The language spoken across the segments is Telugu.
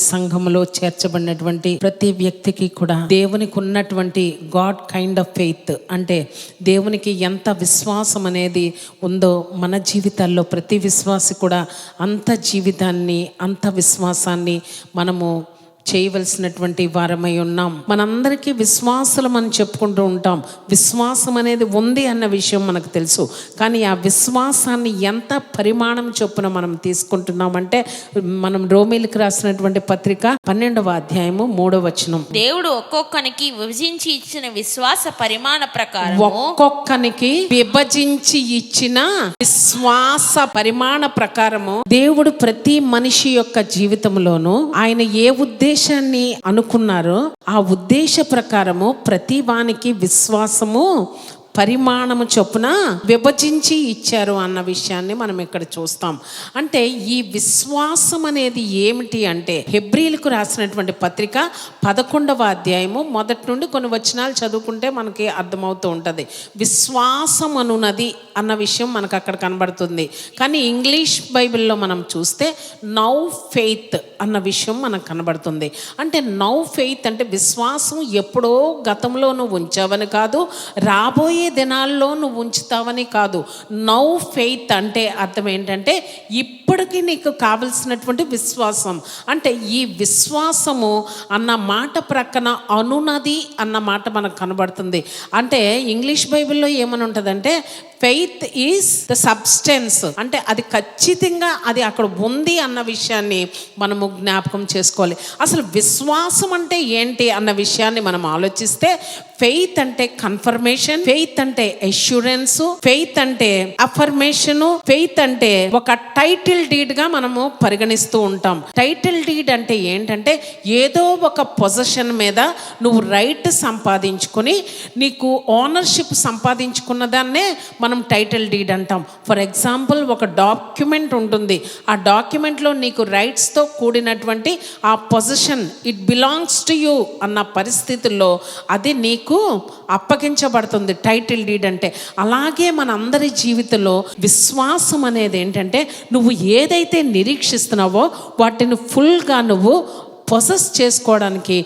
సంఘములో చేర్చబడినటువంటి ప్రతి వ్యక్తికి కూడా దేవునికి ఉన్నటువంటి గాడ్ కైండ్ ఆఫ్ ఫెయిత్, అంటే దేవునికి ఎంత విశ్వాసం అనేది ఉందో మన జీవితాల్లో ప్రతి విశ్వాసి కూడా అంత జీవితాన్ని, అంత విశ్వాసాన్ని మనము చేయవలసినటువంటి వారమై ఉన్నాం. మనందరికీ విశ్వాసులం అని చెప్పుకుంటూ ఉంటాం. విశ్వాసం అనేది ఉంది అన్న విషయం మనకు తెలుసు. కానీ ఆ విశ్వాసాన్ని ఎంత పరిమాణం చొప్పున మనం తీసుకుంటున్నామంటే, మనం రోమీలకు రాసినటువంటి పత్రిక 12వ అధ్యాయము 3వ వచనం, దేవుడు ఒక్కొక్కనికి విభజించి ఇచ్చిన విశ్వాస పరిమాణ ప్రకారం, ఒక్కొక్కనికి విభజించి ఇచ్చిన విశ్వాస పరిమాణ ప్రకారము దేవుడు ప్రతి మనిషి యొక్క జీవితంలోనూ ఆయన ఏ ఉద్దేశాన్ని అనుకున్నారో ఆ ఉద్దేశ ప్రకారము ప్రతి వానికి విశ్వాసము పరిమాణము చొప్పున విభజించి ఇచ్చారు అన్న విషయాన్ని మనం ఇక్కడ చూస్తాం. అంటే ఈ విశ్వాసం అనేది ఏమిటి అంటే, హెబ్రీలకు రాసినటువంటి పత్రిక 11వ అధ్యాయము మొదటి నుండి కొన్ని వచనాలు చదువుకుంటే మనకి అర్థమవుతూ ఉంటుంది. విశ్వాసం అనున్నది అన్న విషయం మనకు అక్కడ కనబడుతుంది. కానీ ఇంగ్లీష్ బైబిల్లో మనం చూస్తే నౌ ఫెయిత్ అన్న విషయం మనకు కనబడుతుంది. అంటే నౌ ఫెయిత్ అంటే విశ్వాసం ఎప్పుడో గతంలో నువ్వు ఉంచావని కాదు, రాబోయే దినాల్లో నువ్వు ఉంచుతావని కాదు. నౌ ఫెయిత్ అంటే అర్థం ఏంటంటే ఇప్పటికీ నీకు కావలసినటువంటి విశ్వాసం. అంటే ఈ విశ్వాసము అన్న మాట ప్రక్కన అనున్నది అన్న మాట మనకు కనబడుతుంది. అంటే ఇంగ్లీష్ బైబిల్లో ఏమని ఉంటుందంటే ఫెయిత్ ఈజ్ ద సబ్స్టెన్స్, అంటే అది ఖచ్చితంగా అది అక్కడ ఉంది అన్న విషయాన్ని మనము జ్ఞాపకం చేసుకోవాలి. అసలు విశ్వాసం అంటే ఏంటి అన్న విషయాన్ని మనం ఆలోచిస్తే, ఫెయిత్ అంటే కన్ఫర్మేషన్, ఫెయిత్ అంటే అష్యూరెన్స్, ఫెయిత్ అంటే అఫర్మేషన్, ఫెయిత్ అంటే ఒక టైటిల్ డీడ్ గా మనము పరిగణిస్తూ ఉంటాం. టైటిల్ డీడ్ అంటే ఏంటంటే ఏదో ఒక పొజిషన్ మీద నువ్వు రైట్ సంపాదించుకొని నీకు ఓనర్షిప్ సంపాదించుకున్న దాన్నే మనం టైటిల్ డీడ్ అంటాం. ఫర్ ఎగ్జాంపుల్, ఒక డాక్యుమెంట్ ఉంటుంది. ఆ డాక్యుమెంట్లో నీకు రైట్స్తో కూడినటువంటి ఆ position, it belongs to you అన్న పరిస్థితుల్లో అది నీకు అప్పగించబడుతుంది టైటిల్ డీడ్ అంటే. అలాగే మన అందరి జీవితంలో విశ్వాసం అనేది ఏంటంటే, నువ్వు ఏదైతే నిరీక్షిస్తున్నావో వాటిని ఫుల్గా నువ్వు పొసెస్ చేసుకోవడానికి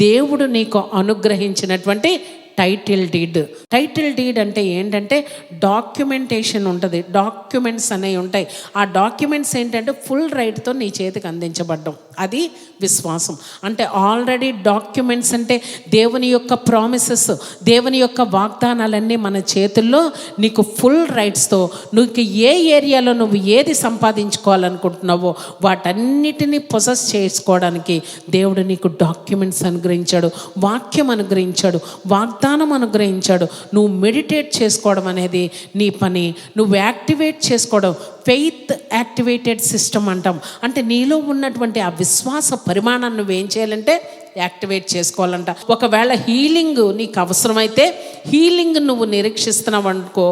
దేవుడు నీకు అనుగ్రహించినటువంటి టైటిల్ డీడ్. టైటిల్ డీడ్ అంటే ఏంటంటే డాక్యుమెంటేషన్ ఉంటుంది, డాక్యుమెంట్స్ అనేవి ఉంటాయి. ఆ డాక్యుమెంట్స్ ఏంటంటే ఫుల్ రైట్తో నీ చేతికి అందించబడ్డం, అది విశ్వాసం. అంటే ఆల్రెడీ డాక్యుమెంట్స్ అంటే దేవుని యొక్క ప్రామిసెస్, దేవుని యొక్క వాగ్దానాలన్నీ మన చేతుల్లో నీకు ఫుల్ రైట్స్తో, నువ్వు ఏ ఏరియాలో నువ్వు ఏది సంపాదించుకోవాలనుకుంటున్నావో వాటన్నిటినీ పొసెస్ చేసుకోవడానికి దేవుడు నీకు డాక్యుమెంట్స్ అనుగ్రహించాడు, వాక్యం అనుగ్రహించాడు, వాగ్దానం అనుగ్రహించాడు. నువ్వు మెడిటేట్ చేసుకోవడం అనేది నీ పని, నువ్వు యాక్టివేట్ చేసుకోవడం, ఫెయిత్ యాక్టివేటెడ్ సిస్టమ్ అంటాం. అంటే నీలో ఉన్నటువంటి ఆ విశ్వాస పరిమాణాన్ని నువ్వేం చేయాలంటే యాక్టివేట్ చేసుకోవాలంట. ఒకవేళ హీలింగ్ నీకు అవసరమైతే, హీలింగ్ నువ్వు నిరీక్షిస్తున్నావు అనుకో,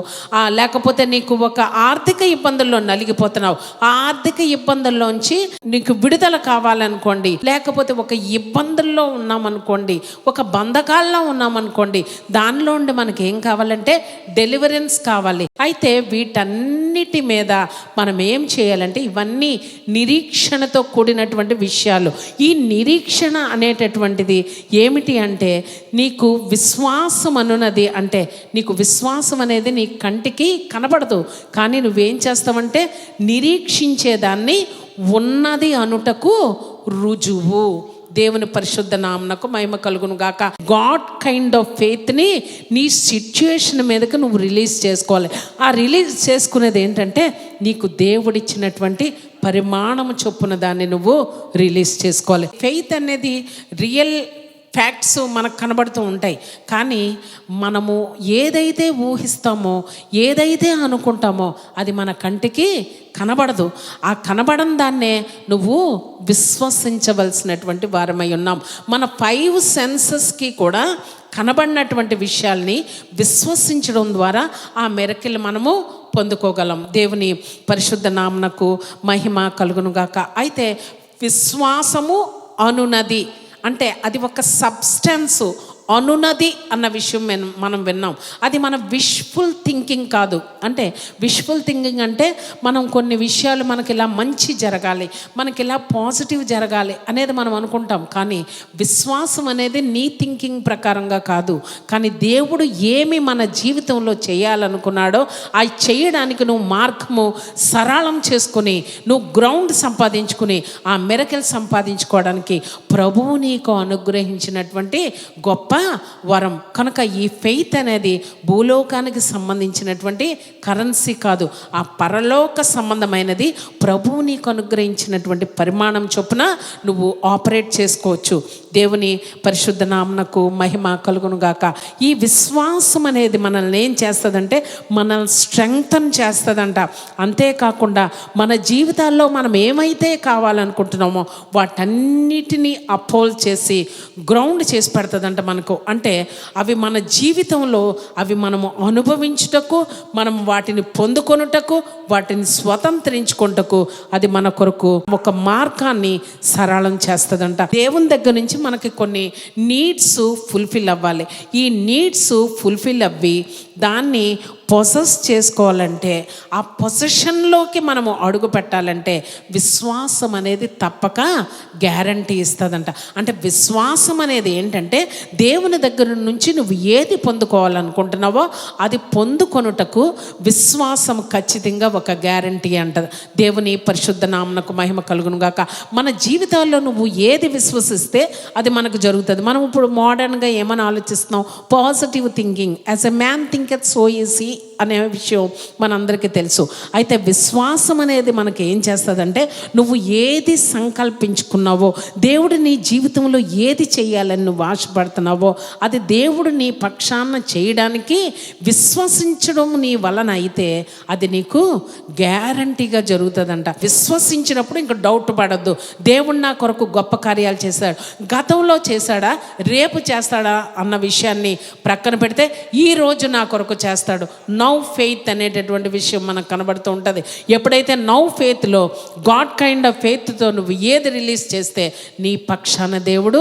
లేకపోతే నీకు ఒక ఆర్థిక ఇబ్బందుల్లో నలిగిపోతున్నావు, ఆ ఆర్థిక ఇబ్బందుల్లోంచి నీకు విడుదల కావాలనుకోండి, లేకపోతే ఒక ఇబ్బందుల్లో ఉన్నామనుకోండి, ఒక బంధకాల్లో ఉన్నామనుకోండి, దానిలో ఉండి మనకి ఏం కావాలంటే డెలివరెన్స్ కావాలి. అయితే వీటన్నిటి మీద మనం ఏం చేయాలంటే, ఇవన్నీ నిరీక్షణతో కూడినటువంటి విషయాలు. ఈ నిరీక్షణ అనేటటువంటిది ఏమిటి అంటే, నీకు విశ్వాసం అనున్నది అంటే, నీకు విశ్వాసం అనేది నీ కంటికి కనబడదు, కానీ నువ్వేం చేస్తావంటే నిరీక్షించేదాన్ని ఉన్నది అనుటకు రుజువు. దేవుని పరిశుద్ధ నామమునకు మహిమ కలుగును గాక. గాడ్ కైండ్ ఆఫ్ ఫెయిత్ని నీ సిచ్యుయేషన్ మీదకి నువ్వు రిలీజ్ చేసుకోవాలి. ఆ రిలీజ్ చేసుకునేది ఏంటంటే నీకు దేవుడిచ్చినటువంటి పరిమాణము చొప్పున దాన్ని నువ్వు రిలీజ్ చేసుకోవాలి. ఫెయిత్ అనేది రియల్ ఫ్యాక్ట్స్ మనకు కనబడుతూ ఉంటాయి, కానీ మనము ఏదైతే ఊహిస్తామో, ఏదైతే అనుకుంటామో అది మన కంటికి కనబడదు. ఆ కనబడని దాన్నే నువ్వు విశ్వసించవలసినటువంటి వారమై ఉన్నాం. మన 5 సెన్సెస్కి కూడా కనబడినటువంటి విషయాల్ని విశ్వసించడం ద్వారా ఆ మెరకిల్ మనము పొందుకోగలం. దేవుని పరిశుద్ధ నామమునకు మహిమ కలుగునుగాక. అయితే విశ్వాసము అనునది అంటే అది ఒక సబ్స్టెన్స్, అనునది అన్న విషయం మనం విన్నాం. అది మన విష్ఫుల్ థింకింగ్ కాదు. అంటే విష్ఫుల్ థింకింగ్ అంటే మనం కొన్ని విషయాలు మనకి ఇలా మంచి జరగాలి, మనకి ఇలా పాజిటివ్ జరగాలి అనేది మనం అనుకుంటాం. కానీ విశ్వాసం అనేది నీ థింకింగ్ ప్రకారంగా కాదు. కానీ దేవుడు ఏమి మన జీవితంలో చేయాలనుకున్నాడో అది చేయడానికి నువ్వు మార్గము సరళం చేసుకుని నువ్వు గ్రౌండ్ సంపాదించుకుని ఆ మిరకిల్ సంపాదించుకోవడానికి ప్రభువు నీకు అనుగ్రహించినటువంటి గొప్ప వరం. కనుక ఈ ఫెయిత్ అనేది భూలోకానికి సంబంధించినటువంటి కరెన్సీ కాదు, ఆ పరలోక సంబంధమైనది. ప్రభువు నీకు అనుగ్రహించినటువంటి పరిమాణం చొప్పున నువ్వు ఆపరేట్ చేసుకోవచ్చు. దేవుని పరిశుద్ధ నామమునకు మహిమ కలుగును గాక. ఈ విశ్వాసం అనేది మనల్ని ఏం చేస్తుందంటే మనల్ని స్ట్రెంగ్తన్ చేస్తుందంట. అంతేకాకుండా మన జీవితాల్లో మనం ఏమైతే కావాలనుకుంటున్నామో వాటన్నిటినీ అపోల్ చేసి గ్రౌండ్ చేసి పెడుతుందంట మనకు. అంటే అవి మన జీవితంలో అవి మనము అనుభవించుటకు, మనం వాటిని పొందుకొనుటకు, వాటిని స్వతంత్రించుకుంటకు అది మన కొరకు ఒక మార్గాన్ని సరళం చేస్తుందంట. దేవుని దగ్గర నుంచి మనకి కొన్ని నీడ్స్ ఫుల్ఫిల్ అవ్వాలి. ఈ నీడ్స్ ఫుల్ఫిల్ అవ్వి దాన్ని పొసెస్ చేసుకోవాలంటే, ఆ పొసెషన్లోకి మనము అడుగు పెట్టాలంటే విశ్వాసం అనేది తప్పక గ్యారంటీ ఇస్తుందంట. అంటే విశ్వాసం అనేది ఏంటంటే దేవుని దగ్గర నుంచి నువ్వు ఏది పొందుకోవాలనుకుంటున్నావో అది పొందుకొనుటకు విశ్వాసం ఖచ్చితంగా ఒక గ్యారంటీ అంటది. దేవుని పరిశుద్ధ నామమునకు మహిమ కలుగును గాక. మన జీవితాల్లో నువ్వు ఏది విశ్వసిస్తే అది మనకు జరుగుతుంది. మనం ఇప్పుడు మోడర్న్గా ఏమని ఆలోచిస్తున్నాం? Positive thinking. As a man thinketh so is he అనే విషయం మనందరికీ తెలుసు. అయితే విశ్వాసం అనేది మనకి ఏం చేస్తుందంటే నువ్వు ఏది సంకల్పించుకున్నావో, దేవుడు నీ జీవితంలో ఏది చేయాలని నువ్వు ఆశపడుతున్నావో అది దేవుడు నీ పక్షాన చేయడానికి విశ్వసించడం నీ వలన అయితే అది నీకు గ్యారంటీగా జరుగుతుందంట. విశ్వసించినప్పుడు ఇంకా డౌట్ పడద్దు. దేవుడు నా కొరకు గొప్ప కార్యాలు చేశాడు, గతంలో చేశాడా, రేపు చేస్తాడా అన్న విషయాన్ని ప్రక్కన పెడితే ఈ రోజు నా కొరకు చేస్తాడు. నౌ ఫెయిత్ అనేటటువంటి విషయం మనకు కనబడుతూ ఉంటుంది. ఎప్పుడైతే నౌ ఫెయిత్లో గాడ్ కైండ్ ఆఫ్ ఫెయిత్తో నువ్వు ఏది రిలీజ్ చేస్తే నీ పక్షాన దేవుడు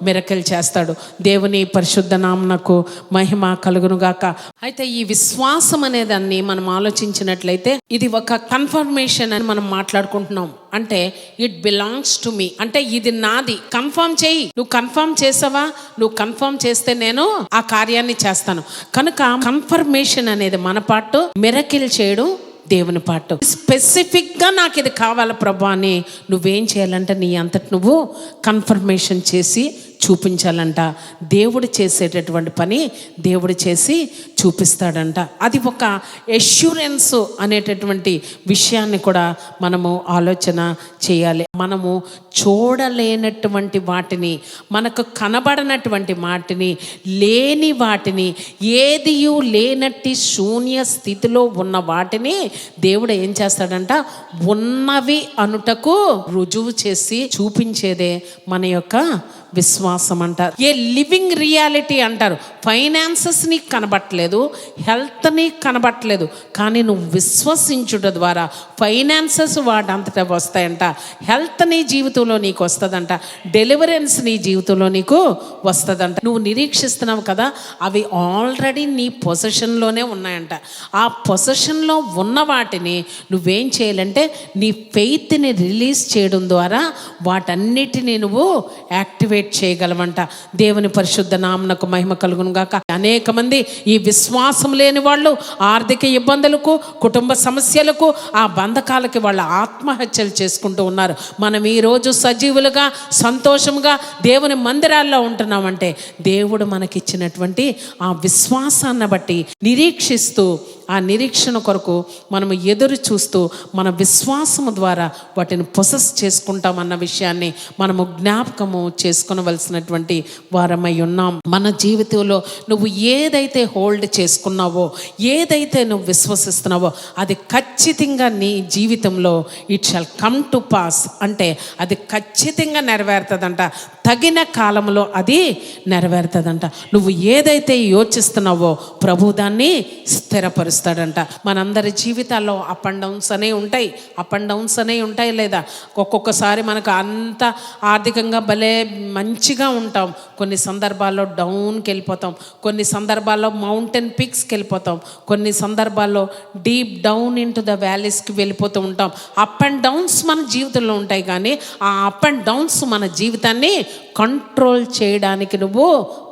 మిరకిల్ చేస్తాడు. దేవుని పరిశుద్ధ నామమునకు మహిమ కలుగును గాక. అయితే ఈ విశ్వాసం అనేదాన్ని మనం ఆలోచించినట్లయితే ఇది ఒక కన్ఫర్మేషన్ అని మనం మాట్లాడుకుంటున్నాం. అంటే ఇట్ బిలాంగ్స్ టు మీ, అంటే ఇది నాది. కన్ఫర్మ్ చేయి. నువ్వు కన్ఫర్మ్ చేసావా? నువ్వు కన్ఫర్మ్ చేస్తే నేను ఆ కార్యాన్ని చేస్తాను. కనుక కన్ఫర్మేషన్ అనేది మన పార్ట్, మిరకిల్ చేయడం దేవుని పార్ట్. స్పెసిఫిక్గా నాకు ఇది కావాలి ప్రభా అని నువ్వేం చేయాలంటే నీ అంతటి నువ్వు కన్ఫర్మేషన్ చేసి చూపించాలంట. దేవుడు చేసేటటువంటి పని దేవుడు చేసి చూపిస్తాడంట. అది ఒక ఎష్యూరెన్స్ అనేటటువంటి విషయాన్ని కూడా మనము ఆలోచన చేయాలి. మనము చూడలేనటువంటి వాటిని, మనకు కనబడనటువంటి వాటిని, లేని వాటిని, ఏదియూ లేనట్టి శూన్య స్థితిలో ఉన్న వాటిని దేవుడు ఏం చేస్తాడంట? ఉన్నవి అనుటకు రుజువు చేసి చూపించేదే మన యొక్క విశ్వాసం అంటారు. ఏ లివింగ్ రియాలిటీ అంటారు. ఫైనాన్సెస్ నీకు కనబట్టలేదు, హెల్త్ నీకు కనబట్టలేదు, కానీ నువ్వు విశ్వసించుట ద్వారా ఫైనాన్సెస్ వాటంతటా వస్తాయంట. హెల్త్ నీ జీవితంలో నీకు వస్తుందంట. డెలివరెన్స్ నీ జీవితంలో నీకు వస్తుందంట. నువ్వు నిరీక్షిస్తున్నావు కదా, అవి ఆల్రెడీ నీ పొజిషన్లోనే ఉన్నాయంట. ఆ పొజిషన్లో ఉన్న వాటిని నువ్వేం చేయాలంటే నీ ఫెయిత్ని రిలీజ్ చేయడం ద్వారా వాటన్నిటినీ నువ్వు యాక్టివేట్ చేయగలవంట. దేవుని పరిశుద్ధ నామమునకు మహిమ కలుగును గాక. అనేక మంది ఈ విశ్వాసం లేని వాళ్ళు ఆర్థిక ఇబ్బందులకు, కుటుంబ సమస్యలకు, ఆ బంధకాలకి వాళ్ళ ఆత్మహత్యలు చేసుకుంటూ ఉన్నారు. మనం ఈరోజు సజీవులుగా సంతోషంగా దేవుని మందిరాల్లో ఉంటున్నామంటే దేవుడు మనకిచ్చినటువంటి ఆ విశ్వాసాన్ని బట్టి నిరీక్షిస్తూ, ఆ నిరీక్షణ కొరకు మనము ఎదురు చూస్తూ మన విశ్వాసము ద్వారా వాటిని పొసెస్ చేసుకుంటామన్న విషయాన్ని మనము జ్ఞాపకము చేసుకొనవలసినటువంటి వారమై ఉన్నాం. మన జీవితంలో నువ్వు ఏదైతే హోల్డ్ చేసుకున్నావో, ఏదైతే నువ్వు విశ్వసిస్తున్నావో అది ఖచ్చితంగా నీ జీవితంలో it shall come to pass. అంటే అది ఖచ్చితంగా నెరవేరుతుందంట. తగిన కాలంలో అది నెరవేరుతుందంట. నువ్వు ఏదైతే యోచిస్తున్నావో ప్రభు దాన్ని స్థిరపరుస్తాడు. బలపరుస్తాడంట. మనందరి జీవితాల్లో అప్ అండ్ డౌన్స్ అనే ఉంటాయి లేదా? ఒక్కొక్కసారి మనకు అంత ఆర్థికంగా భలే మంచిగా ఉంటాం, కొన్ని సందర్భాల్లో డౌన్కి వెళ్ళిపోతాం, కొన్ని సందర్భాల్లో మౌంటైన్ పీక్స్కి వెళ్ళిపోతాం, కొన్ని సందర్భాల్లో డీప్ డౌన్ ఇంటూ ద వ్యాలీస్కి వెళ్ళిపోతూ ఉంటాం. అప్ అండ్ డౌన్స్ మన జీవితంలో ఉంటాయి, కానీ ఆ అప్ అండ్ డౌన్స్ మన జీవితాన్ని కంట్రోల్ చేయడానికి నువ్వు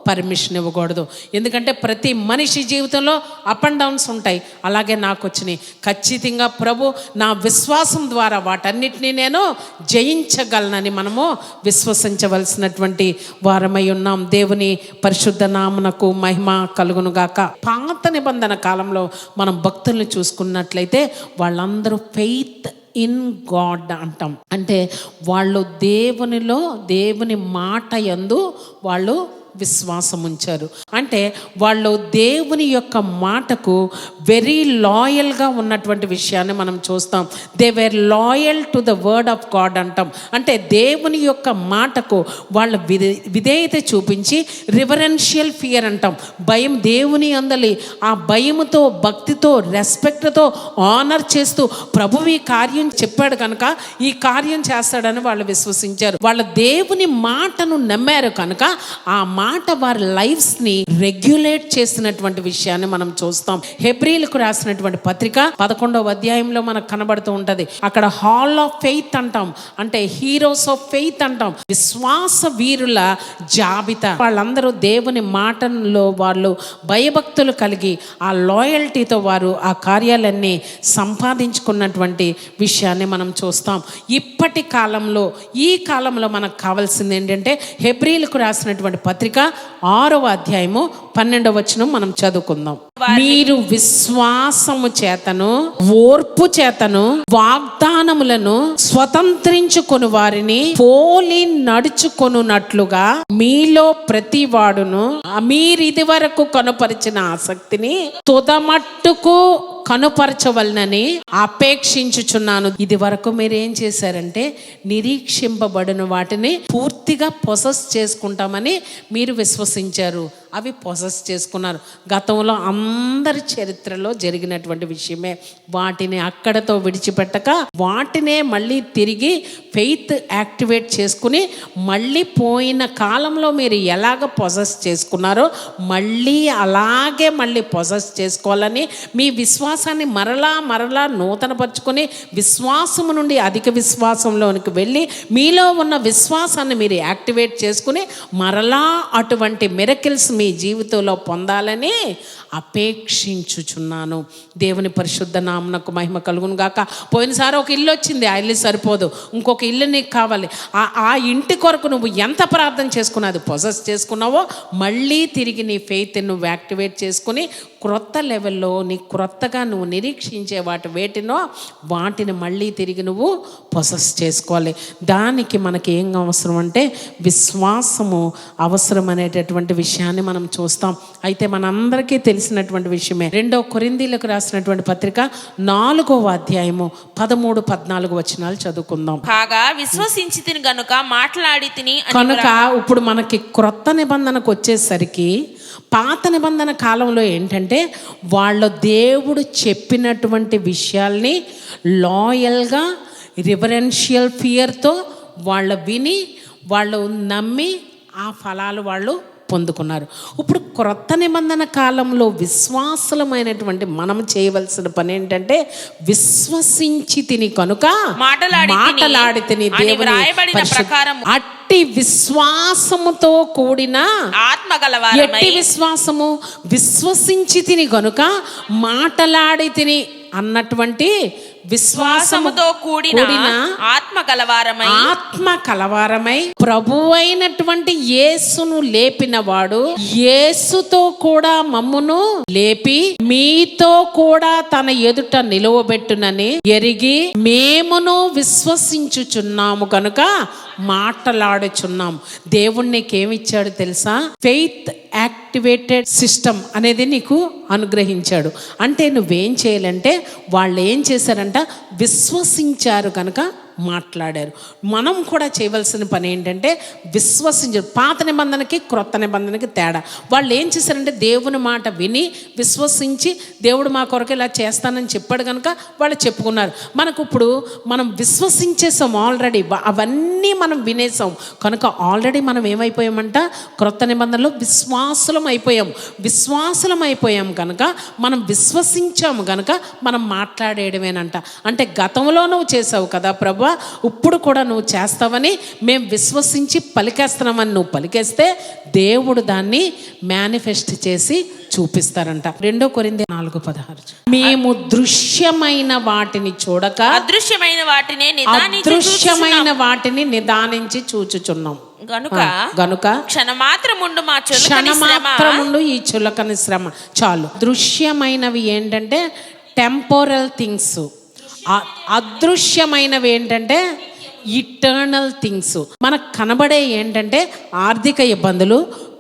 పర్మిషన్ ఇవ్వకూడదు. ఎందుకంటే ప్రతి మనిషి జీవితంలో అప్ అండ్ డౌన్స్ ఉంటాయి. అలాగే నాకు వచ్చినాయి. ఖచ్చితంగా ప్రభు నా విశ్వాసం ద్వారా వాటన్నిటినీ నేను జయించగలనని మనము విశ్వసించవలసినటువంటి వారమై ఉన్నాం. దేవుని పరిశుద్ధ నామమునకు మహిమ కలుగునుగాక. పాత నిబంధన కాలంలో మనం భక్తుల్ని చూసుకున్నట్లయితే వాళ్ళందరూ ఫెయిత్ ఇన్ గాడ్ అంటాం. అంటే వాళ్ళు దేవుని మాట యందు వాళ్ళు విశ్వాసం ఉంచారు. అంటే వాళ్ళు దేవుని యొక్క మాటకు వెరీ లాయల్గా ఉన్నటువంటి విషయాన్ని మనం చూస్తాం. They were loyal to the word of God అంటాం. అంటే దేవుని యొక్క మాటకు వాళ్ళ విధేయత చూపించి రివరెన్షియల్ ఫియర్ అంటాం. భయం, దేవుని అందలి ఆ భయముతో, భక్తితో, రెస్పెక్ట్తో ఆనర్ చేస్తూ ప్రభువు ఈ కార్యం చెప్పాడు కనుక ఈ కార్యం చేస్తాడని వాళ్ళు విశ్వసించారు. వాళ్ళ దేవుని మాటను నమ్మారు కనుక ఆ మాట వారి లైఫ్స్ని రెగ్యులేట్ చేసినటువంటి విషయాన్ని మనం చూస్తాం. హెబ్రీలకు రాసినటువంటి పత్రిక 11వ అధ్యాయంలో మనకు కనబడుతూ ఉంటది. అక్కడ హాల్ ఆఫ్ ఫెయిత్ అంటాం, అంటే హీరోస్ ఆఫ్ ఫెయిత్ అంటాం, విశ్వాస వీరుల జాబితా. వాళ్ళందరూ దేవుని మాటల్లో వాళ్ళు భయభక్తులు కలిగి ఆ లాయల్టీతో వారు ఆ కార్యాలన్నీ సంపాదించుకున్నటువంటి విషయాన్ని మనం చూస్తాం. ఇప్పటి కాలంలో, ఈ కాలంలో మనకు కావాల్సింది ఏంటంటే హెబ్రీలకు రాసినటువంటి పత్రిక 6వ అధ్యాయము 12వ వచనం మనం చదువుకుందాం. మీరు విశ్వాసము చేతను, ఓర్పు చేతను వాగ్దానములను స్వతంత్రించుకొని వారిని పోలి నడుచుకొనున్నట్లుగా మీలో ప్రతి వాడును మీరిది వరకు కనుపరిచిన ఆసక్తిని తుదమట్టుకు కనుపరచవలనని అపేక్షించుచున్నాను. ఇది వరకు మీరు ఏం చేశారంటే నిరీక్షింపబడిన వాటిని పూర్తిగా పొసెస్ చేసుకుంటామని మీరు విశ్వసించారు. అవి పొసెస్ చేసుకున్నారు. గతంలో అందరి చరిత్రలో జరిగినటువంటి విషయమే. వాటిని అక్కడతో విడిచిపెట్టక వాటినే మళ్ళీ తిరిగి ఫెయిత్ యాక్టివేట్ చేసుకుని మళ్ళీ పోయిన కాలంలో మీరు ఎలాగ పొసెస్ చేసుకున్నారో మళ్ళీ అలాగే మళ్ళీ పొసెస్ చేసుకోవాలని మీ విశ్వాసాన్ని మరలా నూతనపరుచుకొని విశ్వాసము నుండి అధిక విశ్వాసంలోనికి వెళ్ళి మీలో ఉన్న విశ్వాసాన్ని మీరు యాక్టివేట్ చేసుకుని మరలా అటువంటి మిరకిల్స్ మీ జీవితంలో పొందాలని అపేక్షించుచున్నాను. దేవుని పరిశుద్ధ నామమునకు మహిమ కలుగును గాక. పోయినసారి ఒక ఇల్లు వచ్చింది, ఆ ఇల్లు సరిపోదు, ఇంకొక ఇల్లు నీకు కావాలి. ఆ ఇంటి కొరకు నువ్వు ఎంత ప్రార్థన చేసుకున్నా, అది పొసెస్ చేసుకున్నావో మళ్ళీ తిరిగి నీ ఫెయిత్ నువ్వు యాక్టివేట్ చేసుకుని క్రొత్త లెవెల్లో నీ క్రొత్తగా నువ్వు నిరీక్షించే వేటినో వాటిని మళ్ళీ తిరిగి నువ్వు పొసెస్ చేసుకోవాలి. దానికి మనకి ఏం అవసరం అంటే విశ్వాసము అవసరం అనేటటువంటి విషయాన్ని మనం చూస్తాం. అయితే మనందరికీ తెలిసినటువంటి విషయమే. 2వ కొరింథీయులకు రాసినటువంటి పత్రిక 4వ అధ్యాయము 13-14 వచనాలు చదువుకుందాం. కాగా విశ్వసించి తిని గనుక మాట్లాడి తిని కనుక ఇప్పుడు మనకి క్రొత్త నిబంధనకు వచ్చేసరికి పాత నిబంధన కాలంలో ఏంటంటే వాళ్ళ దేవుడు చెప్పినటువంటి విషయాల్ని లాయల్గా రివరెన్షియల్ ఫియర్తో వాళ్ళు విని వాళ్ళు నమ్మి ఆ ఫలాలు వాళ్ళు పొందుకున్నారు. ఇప్పుడు క్రొత్త నిబంధన కాలంలో విశ్వాసులమైనటువంటి మనం చేయవలసిన పని ఏంటంటే విశ్వసించి తిని కనుక మాటలాడి తిని దేవుని ప్రకారం అట్టి విశ్వాసముతో కూడిన ఆత్మ గలవారమై. ఎట్టి విశ్వాసము? విశ్వసించి తిని కనుక మాటలాడి తిని అన్నటువంటి విశ్వాసముతో కూడిన ఆత్మ కలవారమై ప్రభువైనటువంటి యేసును లేపిన వాడు యేసుతో కూడా మమ్మును లేపి మీతో కూడా తన ఎదుట నిలువబెట్టునని ఎరిగి మేమును విశ్వసించుచున్నాము కనుక మాటలాడుచున్నాం. దేవుడు నీకేమిచ్చాడు తెలుసా? ఫెయిత్ యాక్టివేట్ యాక్టివేటెడ్ సిస్టమ్ అనేది నీకు అనుగ్రహించాడు. అంటే నువ్వేం చేయాలంటే వాళ్ళు ఏం చేశారంట, విశ్వసించారు కనుక మాట్లాడారు. మనం కూడా చేయవలసిన పని ఏంటంటే విశ్వసించారు. పాత నిబంధనకి క్రొత్త నిబంధనకి తేడా. వాళ్ళు ఏం చేశారంటే దేవుని మాట విని విశ్వసించి దేవుడు మా కొరకు ఇలా చేస్తానని చెప్పాడు కనుక వాళ్ళు చెప్పుకున్నారు. మనకు ఇప్పుడు మనం విశ్వసించేసాం ఆల్రెడీ, అవన్నీ మనం వినేసాం కనుక ఆల్రెడీ మనం ఏమైపోయామంట, క్రొత్త నిబంధనలో విశ్వాసులం అయిపోయాం కనుక మనం విశ్వసించాము కనుక మనం మాట్లాడేయడమేనంట. అంటే గతంలో నువ్వు చేసావు కదా ప్రభు, ఇప్పుడు కూడా నువ్వు చేస్తావని మేము విశ్వసించి పలికేస్తున్నామని నువ్వు పలికేస్తే దేవుడు దాన్ని మేనిఫెస్ట్ చేసి చూపిస్తారంట. 2 కొరింథీ 4:16 మేము దృశ్యమైన వాటిని చూడక అదృశ్యమైన వాటిని నిదానించి చూచుచున్నాం గనుక క్షణమాత్రముండు ఈ చులకని శ్రమ చాలు. దృశ్యమైనవి ఏంటంటే టెంపోరల్ థింగ్స్, అదృశ్యమైనవి ఏంటంటే ఇటర్నల్ థింగ్స్. మనకు కనబడే ఏంటంటే ఆర్థిక ఇబ్బందులు,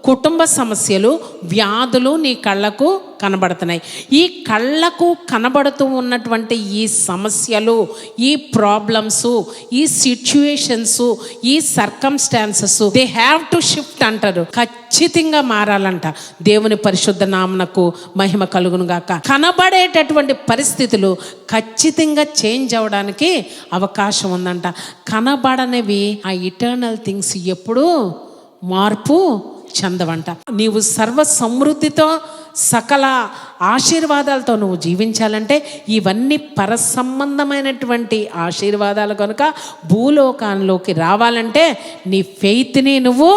కుటుంబ సమస్యలు, వ్యాధులు నీ కళ్ళకు కనబడుతున్నాయి. ఈ కళ్ళకు కనబడుతూ ఉన్నటువంటి ఈ సమస్యలు, ఈ ప్రాబ్లమ్స్, ఈ సిచ్యుయేషన్స్, ఈ circumstances they have to shift అంటారు. ఖచ్చితంగా మారాలంట. దేవుని పరిశుద్ధ నామమునకు మహిమ కలుగును గాక. కనబడేటటువంటి పరిస్థితులు ఖచ్చితంగా చేంజ్ అవ్వడానికి అవకాశం ఉందంట. కనబడనివి ఆ ఇటర్నల్ థింగ్స్ ఎప్పుడూ మార్పు చెందవంట. నీవు సర్వ సమృద్ధితో సకల ఆశీర్వాదాలతో నువ్వు జీవించాలంటే ఇవన్నీ పరసంబంధమైనటువంటి ఆశీర్వాదాలు కనుక భూలోకంలోకి రావాలంటే నీ ఫెయిత్ని నువ్వు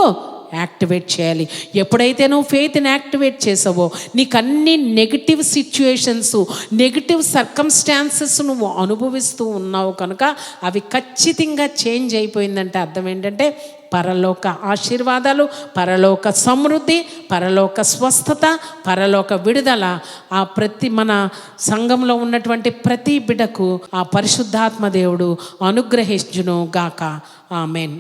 యాక్టివేట్ చేయాలి. ఎప్పుడైతే నువ్వు ఫెయిత్ని యాక్టివేట్ చేసావో నీకు అన్ని నెగిటివ్ సిచ్యుయేషన్స్, నెగిటివ్ సర్కమ్స్టాన్సెస్ నువ్వు అనుభవిస్తూ ఉన్నావు కనుక అవి ఖచ్చితంగా చేంజ్ అయిపోయిందంటే అర్థం ఏంటంటే పరలోక ఆశీర్వాదాలు, పరలోక సమృద్ధి, పరలోక స్వస్థత, పరలోక విడుదల ఆ మన సంఘంలో ఉన్నటువంటి ప్రతి బిడ్డకు ఆ పరిశుద్ధాత్మ దేవుడు అనుగ్రహించును గాక. ఆమేన్.